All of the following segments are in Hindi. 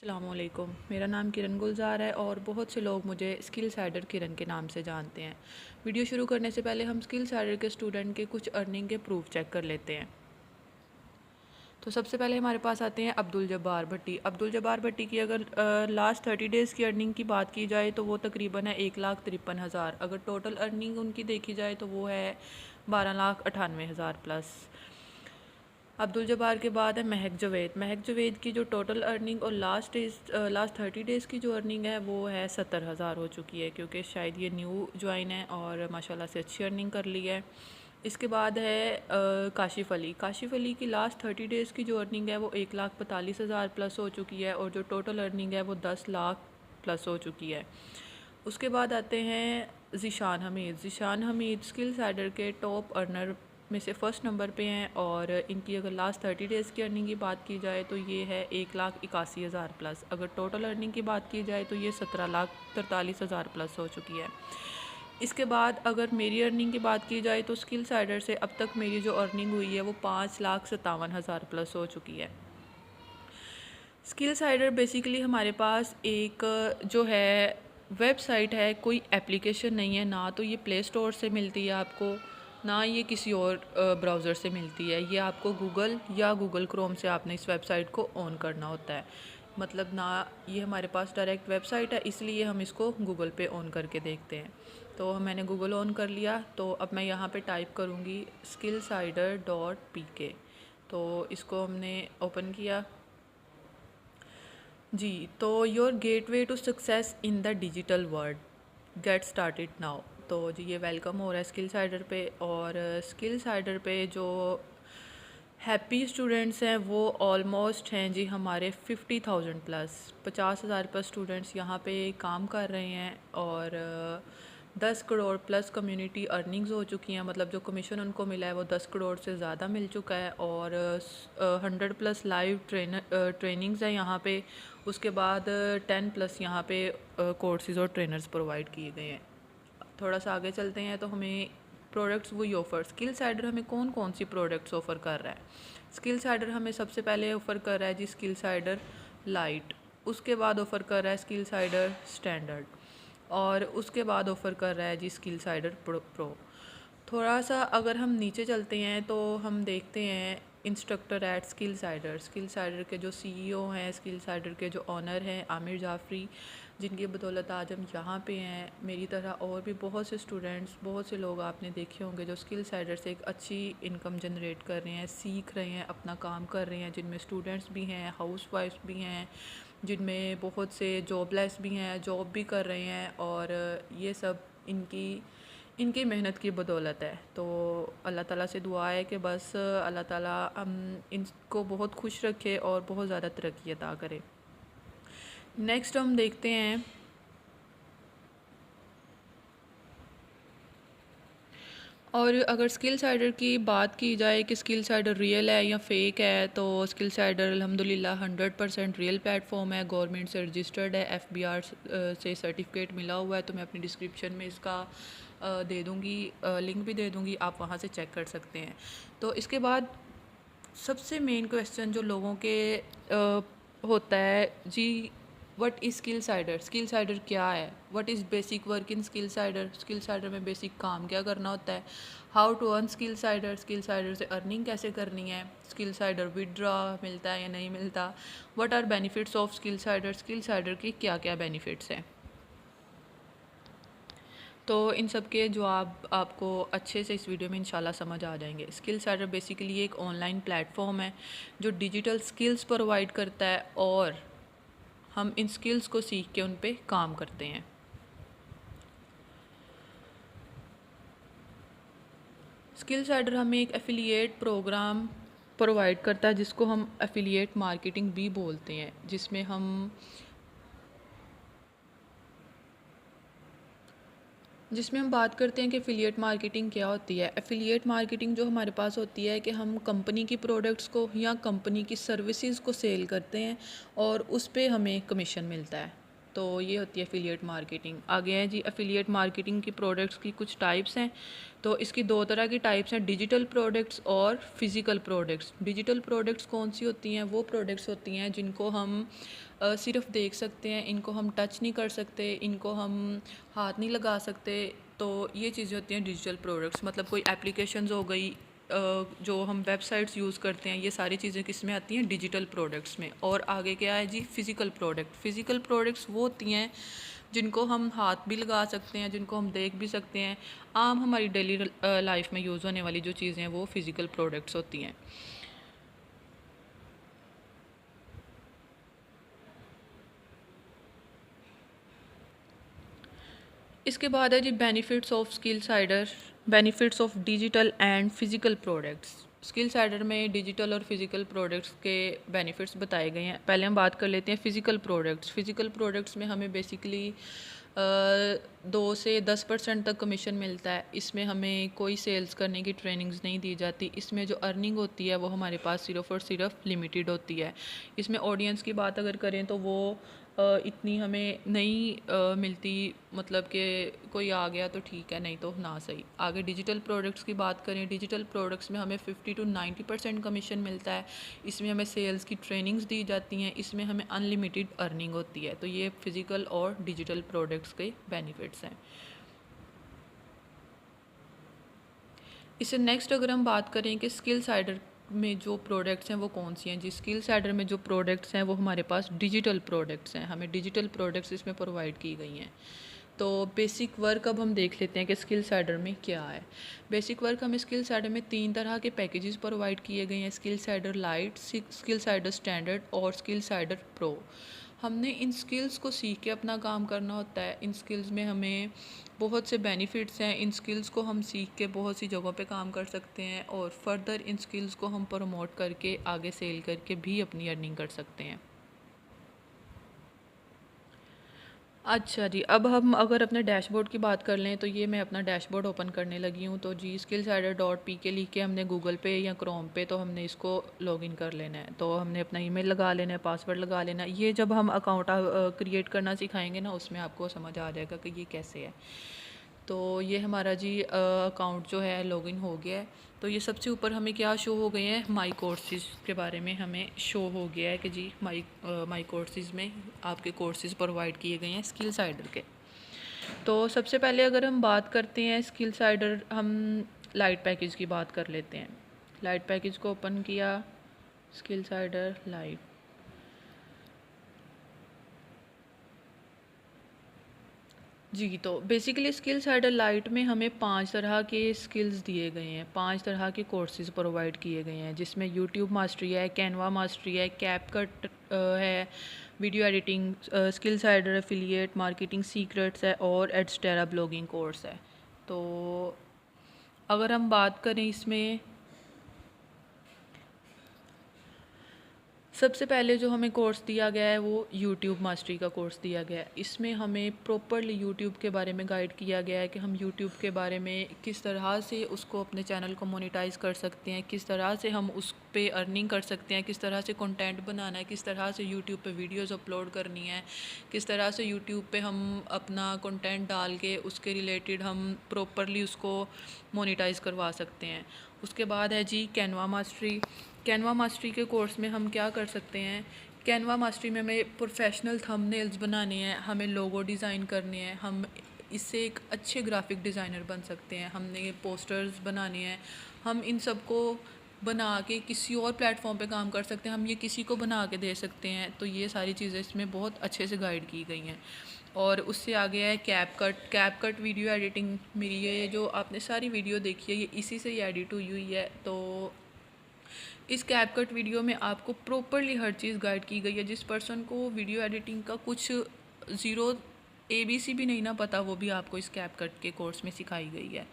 अस्सलामुअलैकुम। मेरा नाम किरण गुलज़ार है और बहुत से लोग मुझे स्किल साइडर किरण के नाम से जानते हैं। वीडियो शुरू करने से पहले हम स्किल साइडर के स्टूडेंट के कुछ अर्निंग के प्रूफ चेक कर लेते हैं। तो सबसे पहले हमारे पास आते हैं अब्दुल जब्बार भट्टी। अब्दुल जब्बार भट्टी की अगर लास्ट 30 डेज़ की अर्निंग की बात की जाए तो वो तकरीबन है 1,53,000। अगर टोटल अर्निंग उनकी देखी जाए तो वो है 12,98,000 प्लस। अब्दुल जब्बार के बाद है महक जवेद। महक जवेद की जो टोटल अर्निंग और लास्ट 30 डेज़ की जो अर्निंग है वो है 70,000 हो चुकी है, क्योंकि शायद ये न्यू ज्वाइन है और माशाल्लाह से अच्छी अर्निंग कर ली है। इसके बाद है काशिफ़ अली। काशिफ़ अली की लास्ट 30 डेज़ की जो अर्निंग है वो 1,45,000 प्लस हो चुकी है और जो टोटल अर्निंग है वो 10 लाख प्लस हो चुकी है। उसके बाद आते हैं ज़ीशान हमीद। ज़ीशान हमीद स्किल साइडर के टॉप अर्नर में से फ़र्स्ट नंबर पे हैं और इनकी अगर लास्ट 30 डेज़ की अर्निंग की बात की जाए तो ये है 1,81,000 प्लस। अगर टोटल अर्निंग की बात की जाए तो ये 17,43,000 प्लस हो चुकी है। इसके बाद अगर मेरी अर्निंग की बात की जाए तो स्किल साइडर से अब तक मेरी जो अर्निंग हुई है वो 5,57,000 प्लस हो चुकी है। स्किल साइडर बेसिकली हमारे पास एक जो है वेबसाइट है, कोई एप्लीकेशन नहीं है। ना तो ये प्ले स्टोर से मिलती है आपको, ना ये किसी और ब्राउज़र से मिलती है। ये आपको गूगल या गूगल क्रोम से आपने इस वेबसाइट को ऑन करना होता है। मतलब ना ये हमारे पास डायरेक्ट वेबसाइट है, इसलिए हम इसको गूगल पे ऑन करके देखते हैं। तो मैंने गूगल ऑन कर लिया, तो अब मैं यहाँ पे टाइप करूँगी skillsider.pk। तो इसको हमने ओपन किया जी। तो your gateway to success in the digital world, get started now. तो जी ये वेलकम हो रहा है स्किल साइडर पे। और स्किल साइडर पे जो हैप्पी स्टूडेंट्स हैं वो ऑलमोस्ट हैं जी हमारे 50,000 प्लस, 50,000 प्लस स्टूडेंट्स यहाँ पे काम कर रहे हैं। और 10 करोड़ प्लस कम्युनिटी अर्निंग्स हो चुकी हैं। मतलब जो कमीशन उनको मिला है वो 10 करोड़ से ज़्यादा मिल चुका है। और 100 प्लस लाइव ट्रेनिंग्स हैं यहाँ पे। उसके बाद 10 प्लस यहाँ पे कोर्सेज़ और ट्रेनर्स प्रोवाइड किए गए हैं। थोड़ा सा आगे चलते हैं तो हमें प्रोडक्ट्स वही ऑफ़र, स्किल साइडर हमें कौन कौन सी प्रोडक्ट्स ऑफ़र कर रहा है। स्किल साइडर हमें सबसे पहले ऑफ़र कर रहा है जी स्किल साइडर लाइट। उसके बाद ऑफ़र कर रहा है स्किल साइडर स्टैंडर्ड और उसके बाद ऑफ़र कर रहा है जी स्किल साइडर प्रो। थोड़ा सा अगर हम नीचे चलते हैं तो हम देखते हैं instructor at Skill cider. Skill Sider के जो सीईओ हैं, स्किल साइडर के जो ऑनर हैं आमिर जाफ़री, जिनकी बदौलत आज हम यहाँ पे हैं। मेरी तरह और भी बहुत से स्टूडेंट्स, बहुत से लोग आपने देखे होंगे जो स्किल साइडर से एक अच्छी इनकम जनरेट कर रहे हैं, सीख रहे हैं, अपना काम कर रहे हैं। जिनमें स्टूडेंट्स भी हैं, हाउस वाइफ्स भी हैं, जिनमें बहुत से जॉबलेस भी हैं, जॉब भी कर रहे हैं। और ये सब इनकी मेहनत की बदौलत है। तो अल्लाह ताला से दुआ है कि बस अल्लाह ताला हम इनको बहुत खुश रखे और बहुत ज़्यादा तरक्की अता करे। नेक्स्ट हम देखते हैं और अगर स्किल साइडर की बात की जाए कि स्किल साइडर रियल है या फेक है, तो स्किल साइडर अल्हम्दुलिल्लाह 100% रियल प्लेटफॉर्म है, गवर्नमेंट से रजिस्टर्ड है, एफबीआर से सर्टिफिकेट मिला हुआ है। तो मैं अपनी डिस्क्रिप्शन में इसका दे दूँगी, लिंक भी दे दूँगी, आप वहाँ से चेक कर सकते हैं। तो इसके बाद सबसे मेन क्वेश्चन जो लोगों के होता है जी, what is skill cider, skill sider क्या है, what is basic work in skill cider, skill sider में बेसिक काम क्या करना होता है, how to earn skill cider, skill sider से अर्निंग कैसे करनी है, स्किल साइडर विदड्रॉ मिलता है या नहीं मिलता, what are benefits of skill Sider की क्या क्या बेनिफिट्स हैं। तो इन सब के जवाब आपको अच्छे से इस वीडियो में इंशाल्लाह समझ आ जाएंगे। स्किल साइडर बेसिकली एक ऑनलाइन प्लेटफॉर्म है जो डिजिटल स्किल्स प्रोवाइड करता है और हम इन स्किल्स को सीख के उन पे काम करते हैं। स्किल साइडर हमें एक एफिलिएट प्रोग्राम प्रोवाइड करता है जिसको हम एफिलिएट मार्केटिंग भी बोलते हैं, जिसमें हम बात करते हैं कि एफिलिएट मार्केटिंग क्या होती है। एफिलिएट मार्केटिंग जो हमारे पास होती है कि हम कंपनी की प्रोडक्ट्स को या कंपनी की सर्विसेज को सेल करते हैं और उस पे हमें कमीशन मिलता है। तो ये होती है एफिलिएट मार्केटिंग। आगे है जी एफिलिएट मार्केटिंग की प्रोडक्ट्स की कुछ टाइप्स हैं। तो इसकी दो तरह की टाइप्स हैं, डिजिटल प्रोडक्ट्स और फिज़िकल प्रोडक्ट्स। डिजिटल प्रोडक्ट्स कौन सी होती हैं? वो प्रोडक्ट्स होती हैं जिनको हम सिर्फ देख सकते हैं, इनको हम टच नहीं कर सकते, इनको हम हाथ नहीं लगा सकते। तो ये चीज़ें होती हैं डिजिटल प्रोडक्ट्स। मतलब कोई एप्लीकेशंस हो गई, जो हम वेबसाइट्स यूज़ करते हैं, ये सारी चीज़ें किस में आती हैं? डिजिटल प्रोडक्ट्स में। और आगे क्या है जी? Physical product. फ़िज़िकल प्रोडक्ट्स वो होती हैं जिनको हम हाथ भी लगा सकते हैं, जिनको हम देख भी सकते हैं। आम हमारी डेली लाइफ में यूज़ होने वाली जो चीज़ें हैं वो फ़िज़िकल प्रोडक्ट्स होती हैं। इसके बाद है जी benefits of skill sider, benefits of digital and physical products. Skill sider में डिजिटल और फिज़िकल प्रोडक्ट्स के बेनिफिट्स बताए गए हैं। पहले हम बात कर लेते हैं फ़िज़िकल प्रोडक्ट्स। फ़िज़िकल प्रोडक्ट्स में हमें बेसिकली 2 से 10% तक कमीशन मिलता है। इसमें हमें कोई सेल्स करने की ट्रेनिंग्स नहीं दी जाती। इसमें जो अर्निंग होती है वो हमारे पास सिर्फ़ और सिर्फ लिमिटेड होती है। इसमें ऑडियंस की बात अगर करें तो वो इतनी हमें नहीं मिलती। मतलब कि कोई आ गया तो ठीक है, नहीं तो ना सही। आगे डिजिटल प्रोडक्ट्स की बात करें, डिजिटल प्रोडक्ट्स में हमें 50 to 90% कमीशन मिलता है। इसमें हमें सेल्स की ट्रेनिंग्स दी जाती हैं। इसमें हमें अनलिमिटेड अर्निंग होती है। तो ये फ़िज़िकल और डिजिटल प्रोडक्ट्स के बेनिफिट्स हैं। इससे नेक्स्ट अगर हम बात करें कि स्किल साइडर में जो प्रोडक्ट्स हैं वो कौन सी हैं जी? स्किल साइडर में जो प्रोडक्ट्स हैं वो हमारे पास डिजिटल प्रोडक्ट्स हैं। हमें डिजिटल प्रोडक्ट्स इसमें प्रोवाइड की गई हैं। तो बेसिक वर्क अब हम देख लेते हैं कि स्किल साइडर में क्या है। बेसिक वर्क हमें स्किल साइडर में 3 तरह के पैकेजेस प्रोवाइड किए गए हैं, skill cider light, skill cider standard और स्किल साइडर प्रो। हमने इन स्किल्स को सीख के अपना काम करना होता है। इन स्किल्स में हमें बहुत से बेनिफिट्स हैं। इन स्किल्स को हम सीख के बहुत सी जगहों पे काम कर सकते हैं और फर्दर इन स्किल्स को हम प्रमोट करके आगे सेल करके भी अपनी अर्निंग कर सकते हैं। अच्छा जी, अब हम अगर अपने डैशबोर्ड की बात कर लें तो ये मैं अपना डैशबोर्ड ओपन करने लगी हूँ। तो जी skillsider.pk लिख के हमने गूगल पे या क्रोम पे तो हमने इसको लॉगिन कर लेना है। तो हमने अपना ईमेल लगा लेना है, पासवर्ड लगा लेना है। ये जब हम अकाउंट क्रिएट करना सिखाएंगे ना, उसमें आपको समझ आ जाएगा कि ये कैसे है। तो ये हमारा जी अकाउंट जो है लॉगिन हो गया है। तो ये सबसे ऊपर हमें क्या शो हो गए हैं? माई कोर्सेज़ के बारे में हमें शो हो गया है कि जी माई कोर्सेज़ में आपके कोर्सेज़ प्रोवाइड किए गए हैं स्किल साइडर के। तो सबसे पहले अगर हम बात करते हैं स्किल साइडर, हम लाइट पैकेज की बात कर लेते हैं। लाइट पैकेज को ओपन किया, स्किल साइडर लाइट। जी, तो बेसिकली स्किल साइडर लाइट में हमें 5 तरह के स्किल्स दिए गए हैं, 5 तरह के कोर्सेज़ प्रोवाइड किए गए हैं, जिसमें यूट्यूब मास्टरी है, कैनवा मास्टरी है, कैपकट है, video editing, skill cider affiliate marketing secrets है और एडस्टेरा ब्लॉगिंग कोर्स है। तो अगर हम बात करें इसमें, सबसे पहले जो हमें कोर्स दिया गया है वो यूट्यूब मास्टरी का कोर्स दिया गया है। इसमें हमें प्रॉपरली यूट्यूब के बारे में गाइड किया गया है कि हम यूट्यूब के बारे में किस तरह से उसको अपने चैनल को मोनेटाइज़ कर सकते हैं, किस तरह से हम उस पे अर्निंग कर सकते हैं, किस तरह से कंटेंट बनाना है, किस तरह से यूट्यूब पे वीडियोस अपलोड करनी है, किस तरह से यूट्यूब पे हम अपना कंटेंट डाल के उसके रिलेटेड हम प्रॉपरली उसको मोनेटाइज़ करवा सकते हैं। उसके बाद है जी कैनवा मास्टरी। कैनवा मास्टरी के कोर्स में हम क्या कर सकते हैं? कैनवा मास्टरी में हमें प्रोफेशनल थंबनेल्स बनाने हैं, हमें लोगो डिज़ाइन करने हैं, हम इससे एक अच्छे ग्राफिक डिज़ाइनर बन सकते हैं, हमने पोस्टर्स बनाने हैं। हम इन सब को बना के किसी और प्लेटफॉर्म पे काम कर सकते हैं, हम ये किसी को बना के दे सकते हैं। तो ये सारी चीज़ें इसमें बहुत अच्छे से गाइड की गई हैं। और उससे आगे है कैपकट। कैपकट वीडियो एडिटिंग, मेरी ये जो आपने सारी वीडियो देखी है ये इसी से ही एडिट हुई है। तो इस कैपकट वीडियो में आपको प्रॉपरली हर चीज़ गाइड की गई है। जिस पर्सन को वीडियो एडिटिंग का कुछ ज़ीरो ABC भी नहीं ना पता, वो भी आपको इस कैपकट के कोर्स में सिखाई गई है।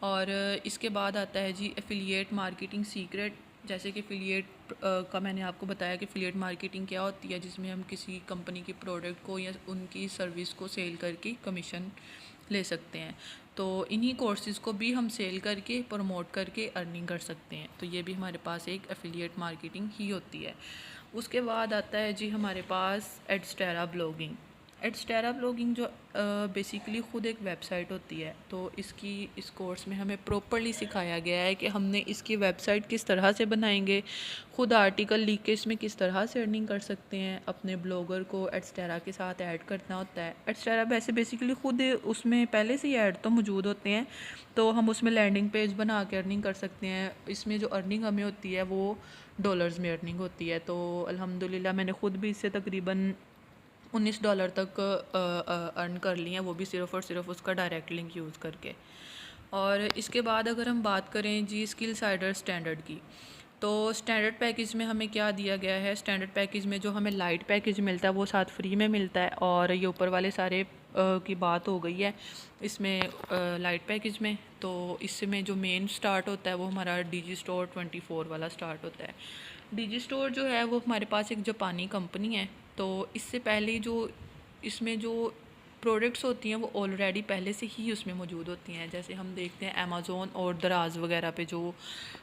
और इसके बाद आता है जी एफिलिएट मार्केटिंग सीक्रेट। जैसे कि एफिलिएट का मैंने आपको बताया कि एफिलिएट मार्केटिंग क्या होती है, जिसमें हम किसी कंपनी की प्रोडक्ट को या उनकी सर्विस को सेल करके कमीशन ले सकते हैं। तो इन्हीं कोर्सेज़ को भी हम सेल करके प्रमोट करके अर्निंग कर सकते हैं। तो ये भी हमारे पास एक एफिलिएट मार्केटिंग ही होती है। उसके बाद आता है जी हमारे पास एडस्टेरा ब्लॉगिंग। एडस्टेरा ब्लॉगिंग जो बेसिकली ख़ुद एक वेबसाइट होती है, तो इस कोर्स में हमें प्रॉपरली सिखाया गया है कि हमने इसकी वेबसाइट किस तरह से बनाएंगे, ख़ुद आर्टिकल लिख के इसमें किस तरह से अर्निंग कर सकते हैं। अपने ब्लॉगर को एडस्टेरा के साथ ऐड करना होता है। एडस्टेरा वैसे बेसिकली ख़ुद उसमें पहले से ही ऐड तो मौजूद होते हैं, तो हम उसमें लैंडिंग पेज बना के अर्निंग कर सकते हैं। इसमें जो अर्निंग हमें होती है वो डॉलर्स में अर्निंग होती है। तो अल्हम्दुलिल्लाह मैंने ख़ुद भी इससे तकरीबन $19 तक अर्न कर लिए हैं, वो भी सिर्फ़ और सिर्फ उसका डायरेक्ट लिंक यूज़ करके। और इसके बाद अगर हम बात करें जी स्किल साइडर स्टैंडर्ड की, तो स्टैंडर्ड पैकेज में हमें क्या दिया गया है। स्टैंडर्ड पैकेज में जो हमें लाइट पैकेज मिलता है वो साथ फ्री में मिलता है, और ये ऊपर वाले सारे की बात हो गई है इसमें लाइट पैकेज में। तो इसमें जो मेन स्टार्ट होता है वो हमारा डिजी स्टोर 24 वाला स्टार्ट होता है। डिजी स्टोर जो है वो हमारे पास एक जापानी कंपनी है। तो इससे पहले जो इसमें जो प्रोडक्ट्स होती हैं वो ऑलरेडी पहले से ही उसमें मौजूद होती हैं। जैसे हम देखते हैं अमेज़ोन और दराज वगैरह पे जो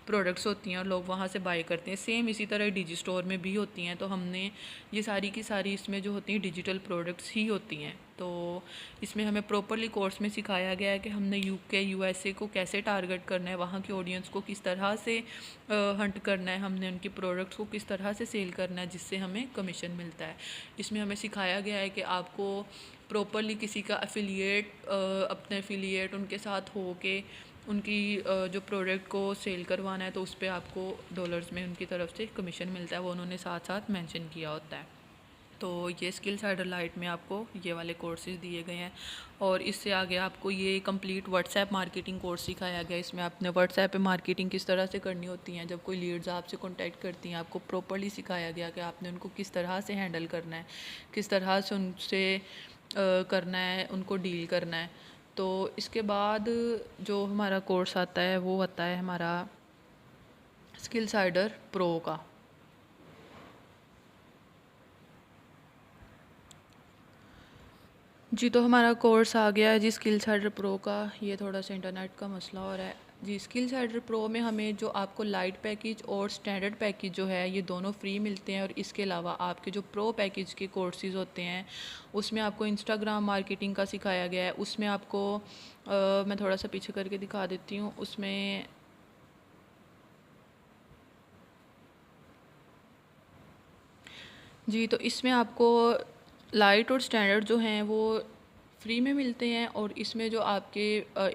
प्रोडक्ट्स होती हैं और लोग वहाँ से बाय करते हैं, सेम इसी तरह डिजी स्टोर में भी होती हैं। तो हमने ये सारी की सारी इसमें जो होती हैं डिजिटल प्रोडक्ट्स ही होती हैं। तो इसमें हमें प्रॉपरली कोर्स में सिखाया गया है कि हमने यूके यूएसए को कैसे टारगेट करना है, वहाँ के ऑडियंस को किस तरह से हंट करना है, हमने उनकी प्रोडक्ट्स को किस तरह से सेल करना है जिससे हमें कमीशन मिलता है। इसमें हमें सिखाया गया है कि आपको प्रॉपरली किसी का एफिलिएट अपने एफिलिएट उनके साथ हो के उनकी जो प्रोडक्ट को सेल करवाना है, तो उस पर आपको डॉलर्स में उनकी तरफ से कमीशन मिलता है, वो उन्होंने साथ साथ मेंशन किया होता है। तो ये स्किल साइडर लाइट में आपको ये वाले कोर्सेज़ दिए गए हैं। और इससे आगे आपको ये कंप्लीट व्हाट्सएप मार्केटिंग कोर्स सिखाया गया। इसमें आपने व्हाट्सएप पे मार्केटिंग किस तरह से करनी होती हैं, जब कोई लीड्स आपसे कांटेक्ट करती हैं आपको प्रॉपरली सिखाया गया कि आपने उनको किस तरह से हैंडल करना है, किस तरह से उनसे करना है, उनको डील करना है। तो इसके बाद जो हमारा कोर्स आता है वो आता है हमारा स्किल साइडर प्रो का। जी, तो हमारा कोर्स आ गया है जी स्किल साइडर प्रो का। ये थोड़ा सा इंटरनेट का मसला हो रहा है जी। स्किल साइडर प्रो में हमें जो आपको लाइट पैकेज और स्टैंडर्ड पैकेज जो है ये दोनों फ्री मिलते हैं। और इसके अलावा आपके जो प्रो पैकेज के कोर्सेज़ होते हैं उसमें आपको इंस्टाग्राम मार्केटिंग का सिखाया गया है। उसमें आपको मैं थोड़ा सा पीछे करके दिखा देती हूँ। उसमें जी, तो इसमें आपको लाइट और स्टैंडर्ड जो हैं वो फ्री में मिलते हैं। और इसमें जो आपके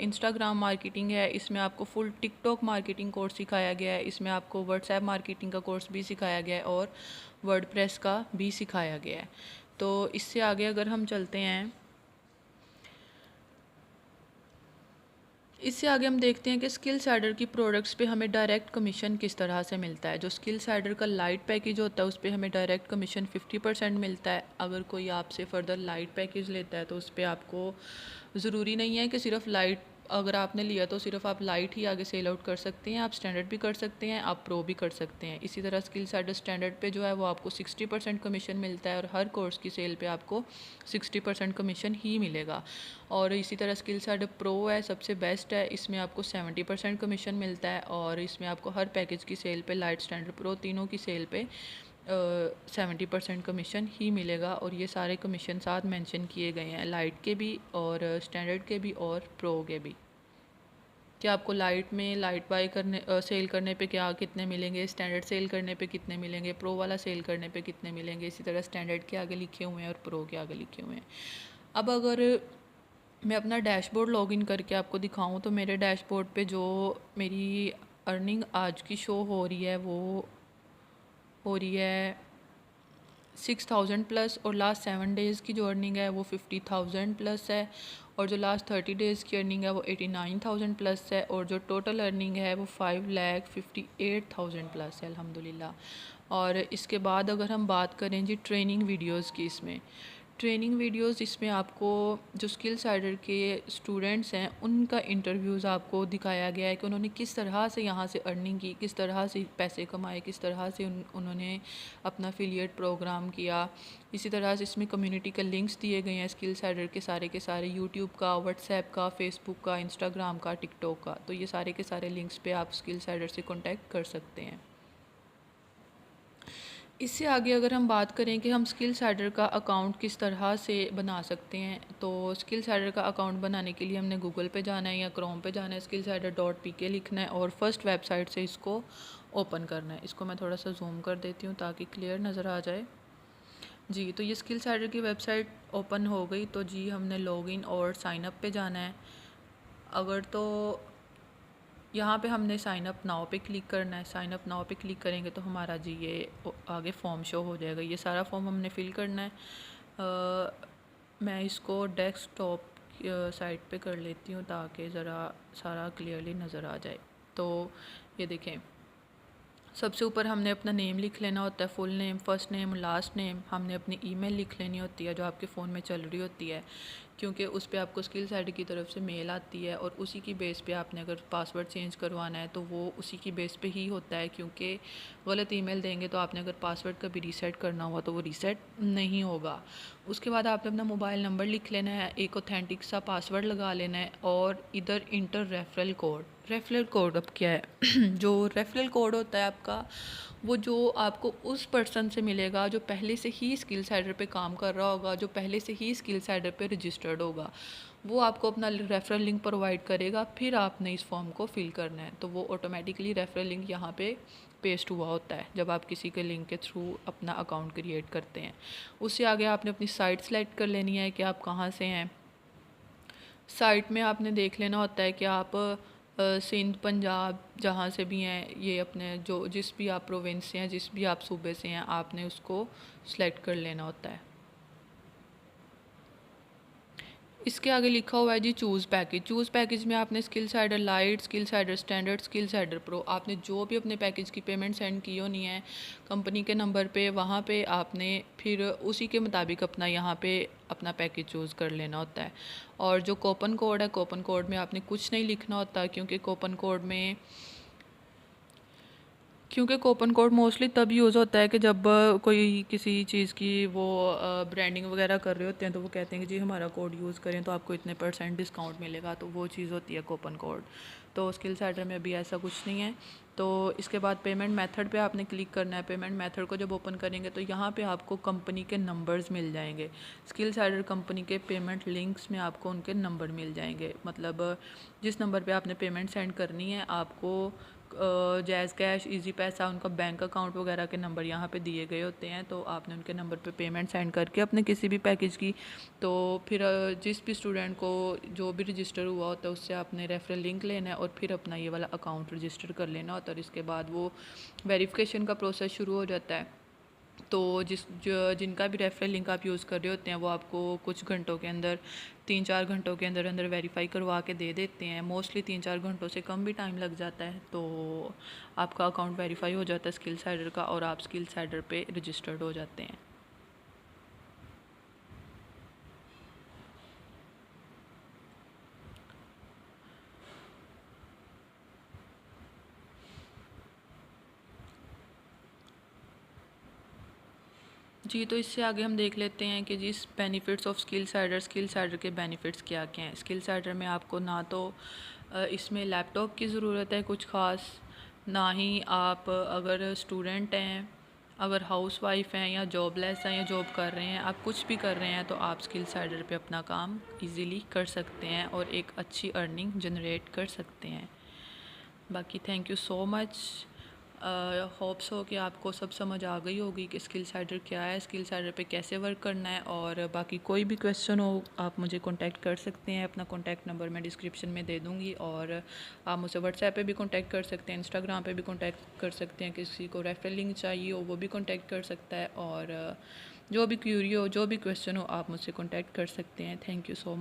इंस्टाग्राम मार्केटिंग है इसमें आपको फुल टिकटॉक मार्केटिंग कोर्स सिखाया गया है। इसमें आपको व्हाट्सएप मार्केटिंग का कोर्स भी सिखाया गया है और वर्डप्रेस का भी सिखाया गया है। तो इससे आगे अगर हम चलते हैं, इससे आगे हम देखते हैं कि स्किल साइडर की प्रोडक्ट्स पे हमें डायरेक्ट कमीशन किस तरह से मिलता है। जो स्किल साइडर का लाइट पैकेज होता है उस पर हमें डायरेक्ट कमीशन 50% मिलता है। अगर कोई आपसे फ़र्दर लाइट पैकेज लेता है तो उस पर आपको ज़रूरी नहीं है कि सिर्फ लाइट अगर आपने लिया तो सिर्फ आप लाइट ही आगे सेल आउट कर सकते हैं, आप स्टैंडर्ड भी कर सकते हैं, आप प्रो भी कर सकते हैं। इसी तरह स्किल साइडर स्टैंडर्ड पे जो है वो आपको 60% कमीशन मिलता है और हर कोर्स की सेल पे आपको 60% कमीशन ही मिलेगा। और इसी तरह स्किल साइडर प्रो है सबसे बेस्ट है, इसमें आपको 70% कमीशन मिलता है। और इसमें आपको हर पैकेज की सेल पे लाइट स्टैंडर्ड प्रो तीनों की सेल पे 70% कमीशन ही मिलेगा। और ये सारे कमीशन साथ मेंशन किए गए हैं, लाइट के भी और स्टैंडर्ड के भी और प्रो के भी, कि आपको लाइट में लाइट बाय करने सेल करने पे क्या कितने मिलेंगे, स्टैंडर्ड सेल करने पे कितने मिलेंगे, प्रो वाला सेल करने पे कितने मिलेंगे। इसी तरह स्टैंडर्ड के आगे लिखे हुए हैं और प्रो के आगे लिखे हुए हैं। अब अगर मैं अपना डैशबोर्ड लॉगिन करके आपको दिखाऊं तो मेरे डैशबोर्ड पे जो मेरी अर्निंग आज की शो हो रही है वो हो रही है 6000 प्लस। और लास्ट 7 डेज़ की जो अर्निंग है वो 50,000 प्लस है। और जो लास्ट 30 डेज़ की अर्निंग है वो 89,000 प्लस है। और जो टोटल अर्निंग है वो 5,58,000 प्लस है अल्हम्दुलिल्लाह। और इसके बाद अगर हम बात करें जी ट्रेनिंग वीडियोज़ की, इसमें ट्रेनिंग वीडियोस इसमें आपको जो स्किल साइडर के स्टूडेंट्स हैं उनका इंटरव्यूज़ आपको दिखाया गया है कि उन्होंने किस तरह से यहाँ से अर्निंग की, किस तरह से पैसे कमाए, किस तरह से उन्होंने अपना एफिलिएट प्रोग्राम किया। इसी तरह से इसमें कम्युनिटी के लिंक्स दिए गए हैं स्किल साइडर के सारे यूट्यूब का, व्हाट्सएप का, फेसबुक का, इंस्टाग्राम का, टिकटॉक का। तो ये सारे के सारे लिंक्स पे आप स्किल साइडर से कॉन्टैक्ट कर सकते हैं। इससे आगे अगर हम बात करें कि हम स्किल सैडर का अकाउंट किस तरह से बना सकते हैं, तो स्किल सैडर का अकाउंट बनाने के लिए हमने गूगल पे जाना है या क्रोम पे जाना है, स्किल सैडर .pk लिखना है और फर्स्ट वेबसाइट से इसको ओपन करना है। इसको मैं थोड़ा सा जूम कर देती हूँ ताकि क्लियर नज़र आ जाए। जी, तो ये स्किल सैडर की वेबसाइट ओपन हो गई। तो जी हमने लॉगिन और साइन अप पे जाना है। अगर तो यहाँ पे हमने साइन अप नाउ पे क्लिक करना है। साइन अप नाउ पे क्लिक करेंगे तो हमारा जी ये आगे फॉर्म शो हो जाएगा। ये सारा फॉर्म हमने फिल करना है। मैं इसको डेस्कटॉप साइट पे कर लेती हूँ ताकि ज़रा सारा क्लियरली नज़र आ जाए। तो ये देखें, सबसे ऊपर हमने अपना नेम लिख लेना होता है, full name, first name, last name. हमने अपनी ईमेल लिख लेनी होती है जो आपके फ़ोन में चल रही होती है, क्योंकि उस पर आपको स्किल साइड की तरफ से मेल आती है और उसी की बेस पे आपने अगर पासवर्ड चेंज करवाना है तो वो उसी की बेस पे ही होता है, क्योंकि गलत ईमेल देंगे तो आपने अगर पासवर्ड कभी रीसेट करना हुआ तो वो रीसेट नहीं होगा। उसके बाद आपने अपना मोबाइल नंबर लिख लेना है, एक ऑथेंटिक सा पासवर्ड लगा लेना है और इधर inter referral code. Referral code अब क्या है जो रेफरल कोड होता है आपका, वो जो आपको उस पर्सन से मिलेगा जो पहले से ही स्किल साइडर पे काम कर रहा होगा, जो पहले से ही स्किल साइडर पे रजिस्टर्ड होगा, वो आपको अपना रेफरल लिंक प्रोवाइड करेगा। फिर आपने इस फॉर्म को फिल करना है, तो वो ऑटोमेटिकली रेफरल लिंक यहाँ पे पेस्ट हुआ होता है जब आप किसी के लिंक के थ्रू अपना अकाउंट क्रिएट करते हैं। उससे आगे आपने अपनी साइट सेलेक्ट कर लेनी है कि आप कहाँ से हैं। साइट में आपने देख लेना होता है कि आप सिंध, पंजाब, जहाँ से भी हैं, ये अपने जो जिस भी आप प्रोविंस से हैं, जिस भी आप सूबे से हैं, आपने उसको सेलेक्ट कर लेना होता है। इसके आगे लिखा हुआ है जी चूज़ पैकेज। चूज़ पैकेज में आपने skill cider light, skill cider standard, skill cider pro, आपने जो भी अपने पैकेज की पेमेंट सेंड की होनी है कंपनी के नंबर पे, वहाँ पे आपने फिर उसी के मुताबिक अपना यहाँ पे अपना पैकेज चूज़ कर लेना होता है। और जो कूपन कोड है, कूपन कोड में आपने कुछ नहीं लिखना होता, क्योंकि कूपन कोड मोस्टली तब यूज़ होता है कि जब कोई किसी चीज़ की वो ब्रांडिंग वगैरह कर रहे होते हैं, तो वो कहते हैं कि जी हमारा कोड यूज़ करें तो आपको इतने % डिस्काउंट मिलेगा, तो वो चीज़ होती है कूपन कोड। तो स्किल सेंटर में अभी ऐसा कुछ नहीं है। तो इसके बाद पेमेंट मेथड पे आपने क्लिक करना है। पेमेंट मेथड को जब ओपन करेंगे तो यहाँ पे आपको कंपनी के नंबर्स मिल जाएंगे। स्किल साइडर कंपनी के पेमेंट लिंक्स में आपको उनके नंबर मिल जाएंगे, मतलब जिस नंबर पे आपने पेमेंट सेंड करनी है आपको जैज़ कैश, इजी पैसा, उनका बैंक अकाउंट वगैरह के नंबर यहाँ पे दिए गए होते हैं। तो आपने उनके नंबर पे पेमेंट सेंड करके अपने किसी भी पैकेज की, तो फिर जिस भी स्टूडेंट को जो भी रजिस्टर हुआ होता है उससे आपने रेफरल लिंक लेना है और फिर अपना ये वाला अकाउंट रजिस्टर कर लेना होता है। और इसके बाद वो वेरिफिकेशन का प्रोसेस शुरू हो जाता है। तो जिनका भी रेफरल लिंक आप यूज़ कर रहे होते हैं वो आपको कुछ घंटों के अंदर, 3-4 घंटों के अंदर अंदर वेरीफाई करवा के दे देते हैं। मोस्टली 3-4 घंटों से कम भी टाइम लग जाता है। तो आपका अकाउंट वेरीफाई हो जाता है स्किल साइडर का और आप स्किल साइडर पे रजिस्टर्ड हो जाते हैं। जी, तो इससे आगे हम देख लेते हैं कि जिस बेनिफिट्स ऑफ स्किल साइडर के बेनिफिट्स क्या क्या हैं। स्किल साइडर में आपको ना तो इसमें लैपटॉप की ज़रूरत है कुछ ख़ास, ना ही आप अगर स्टूडेंट हैं, अगर हाउस वाइफ हैं या जॉबलेस हैं या जॉब कर रहे हैं, आप कुछ भी कर रहे हैं तो आप स्किल साइडर पे अपना काम इजीली कर सकते हैं और एक अच्छी अर्निंग जनरेट कर सकते हैं। बाकी thank you so much. Hopes हो कि आपको सब समझ आ गई होगी कि स्किल साइडर क्या है, स्किल साइडर पे कैसे वर्क करना है। और बाकी कोई भी क्वेश्चन हो आप मुझे कांटेक्ट कर सकते हैं। अपना कांटेक्ट नंबर मैं डिस्क्रिप्शन में दे दूँगी और आप मुझसे व्हाट्सएप पे भी कांटेक्ट कर सकते हैं, इंस्टाग्राम पे भी कांटेक्ट कर सकते हैं। किसी को रेफरल लिंक चाहिए हो वो भी कांटेक्ट कर सकता है। और जो भी क्यूरी हो, जो भी क्वेश्चन हो, आप मुझसे कॉन्टैक्ट कर सकते हैं। Thank you so much.